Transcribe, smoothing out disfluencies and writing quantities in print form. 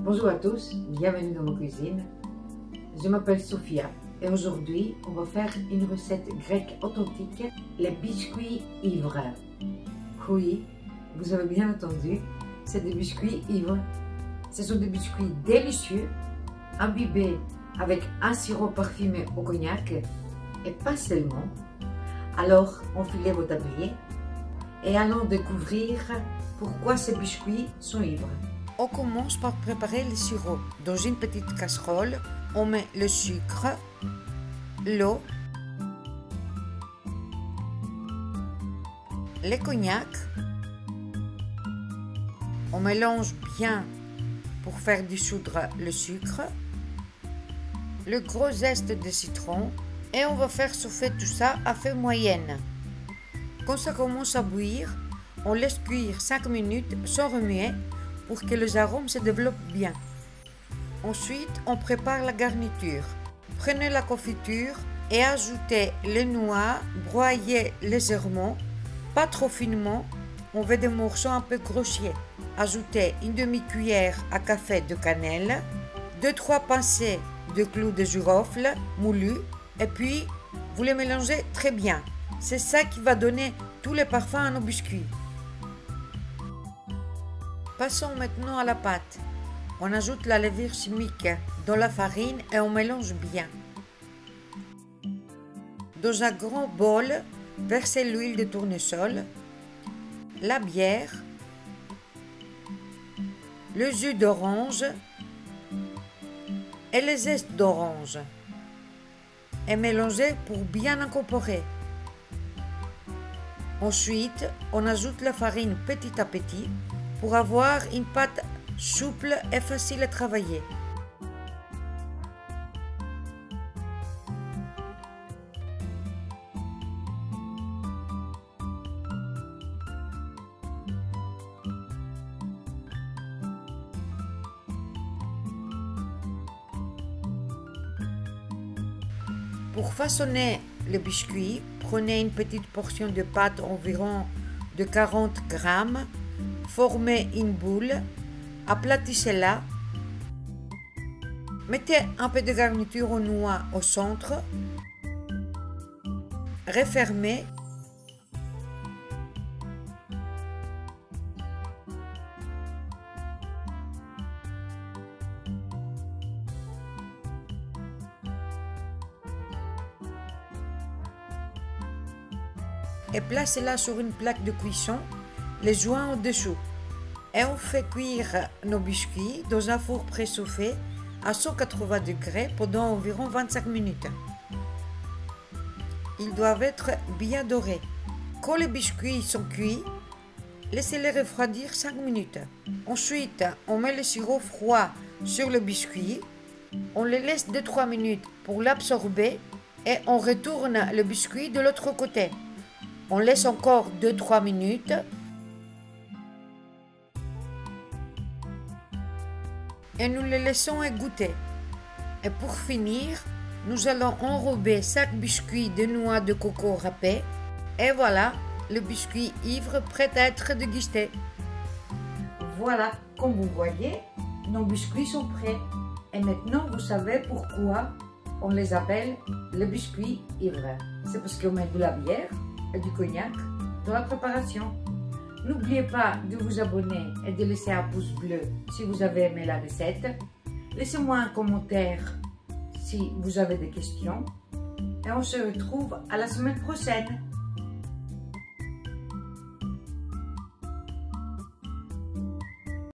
Bonjour à tous, bienvenue dans ma cuisine. Je m'appelle Sophia et aujourd'hui on va faire une recette grecque authentique, les biscuits ivres. Oui, vous avez bien entendu, c'est des biscuits ivres. Ce sont des biscuits délicieux, imbibés avec un sirop parfumé au cognac et pas seulement. Alors enfilez vos tabliers et allons découvrir pourquoi ces biscuits sont ivres. On commence par préparer le sirop. Dans une petite casserole, on met le sucre, l'eau, le cognac. On mélange bien pour faire dissoudre le sucre, le gros zeste de citron et on va faire chauffer tout ça à feu moyenne. Quand ça commence à bouillir, on laisse cuire 5 minutes sans remuer pour que les arômes se développent bien. Ensuite, on prépare la garniture. Prenez la confiture et ajoutez les noix broyées légèrement, pas trop finement, on veut des morceaux un peu grossiers. Ajoutez une demi-cuillère à café de cannelle, 2-3 pincées de clous de girofle moulus et puis vous les mélangez très bien. C'est ça qui va donner tous les parfums à nos biscuits. Passons maintenant à la pâte. On ajoute la levure chimique dans la farine et on mélange bien. Dans un grand bol, versez l'huile de tournesol, la bière, le jus d'orange et les zestes d'orange et mélangez pour bien incorporer. Ensuite, on ajoute la farine petit à petit pour avoir une pâte souple et facile à travailler. Pour façonner le biscuit, prenez une petite portion de pâte environ de 40 grammes, formez une boule, aplatissez-la, mettez un peu de garniture aux noix au centre, refermez et placez-la sur une plaque de cuisson, les joints au-dessous. Et on fait cuire nos biscuits dans un four préchauffé à 180 degrés pendant environ 25 minutes. Ils doivent être bien dorés. Quand les biscuits sont cuits, laissez-les refroidir 5 minutes. Ensuite, on met le sirop froid sur le biscuit, on les laisse 2-3 minutes pour l'absorber et on retourne le biscuit de l'autre côté. On laisse encore 2-3 minutes. Et nous les laissons égoutter. Et pour finir, nous allons enrober 5 biscuits de noix de coco râpées. Et voilà, le biscuit ivre prêt à être dégusté. Voilà, comme vous voyez, nos biscuits sont prêts. Et maintenant, vous savez pourquoi on les appelle les biscuits ivres. C'est parce qu'on met de la bière et du cognac dans la préparation. N'oubliez pas de vous abonner et de laisser un pouce bleu si vous avez aimé la recette. Laissez-moi un commentaire si vous avez des questions. Et on se retrouve à la semaine prochaine.